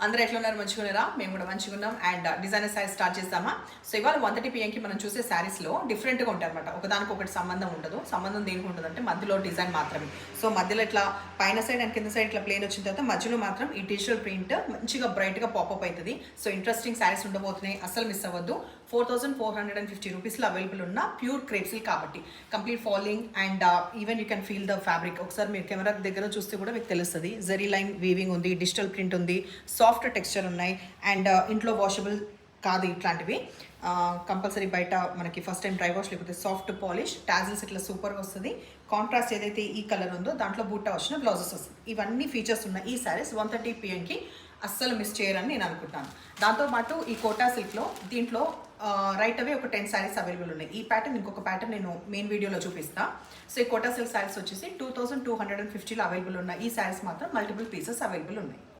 అందరూ ఎట్లున్నారు? మంచిగున్నారా? మేము కూడా మంచిగా ఉన్నాం. అండ్ డిజైనర్ శారీస్ స్టార్ట్ చేద్దామా? సో ఇవాళ 1:30 PM మనం చూసే శారీస్లో డిఫరెంట్గా ఉంటాయి అనమాట. ఒకదానికి ఒకటి సంబంధం ఉండదు. సంబంధం దేనికి ఉంటుంది అంటే మధ్యలో డిజైన్ మాత్రమే. సో మధ్యలో ఇట్లా పైన సైడ్ అండ్ కింద సైడ్ ఇట్లా ప్లేన్ వచ్చిన తర్వాత మధ్యలో మాత్రం ఈ డిజిటల్ ప్రింట్ మంచిగా బ్రైట్గా పాపప్ అవుతుంది. సో ఇంట్రెస్టింగ్ శారీస్ ఉండబోతున్నాయి, అస్సలు మిస్ అవ్వద్దు. 4450 రూపీస్లో అవైలబుల్ ఉన్న ప్యూర్ క్రేప్ సిల్క్ కాబట్టి complete falling and even you can feel the fabric. ఒకసారి మీరు కెమెరా దగ్గర చూస్తే కూడా మీకు తెలుస్తుంది. జరీ లైన్ వీవింగ్ ఉంది, డిజిటల్ ప్రింట్ ఉంది, సాఫ్ట్ టెక్స్చర్ ఉన్నాయి అండ్ ఇంట్లో వాషబుల్ కాదు ఇట్లాంటివి. కంపల్సరీ బయట మనకి ఫస్ట్ టైం డ్రై వాష్ లేకపోతే సాఫ్ట్ పాలిష్ టాజిల్స్ ఇట్లా సూపర్గా వస్తుంది. కాంట్రాస్ట్ ఏదైతే ఈ కలర్ ఉందో దాంట్లో బూటా వచ్చిన బ్లౌజెస్ వస్తుంది. ఇవన్నీ ఫీచర్స్ ఉన్న ఈ శారీస్ 1:30 PMకి అస్సలు మిస్ చేయరని నేను అనుకుంటాను. దాంతోపాటు ఈ కోటా సిల్క్లో దీంట్లో రైట్ అవే ఒక 10 శారీస్ అవైలబుల్ ఉన్నాయి. ఈ ప్యాటర్న్ ఇంకొక ప్యాటర్న్ నేను మెయిన్ వీడియోలో చూపిస్తాను. సో ఈ కోటా సిల్క్ శారీస్ వచ్చేసి 2250లో అవైలబుల్ ఉన్నాయి. ఈ శారీస్ మాత్రం మల్టిపుల్ పీసెస్ అవైలబుల్ ఉన్నాయి.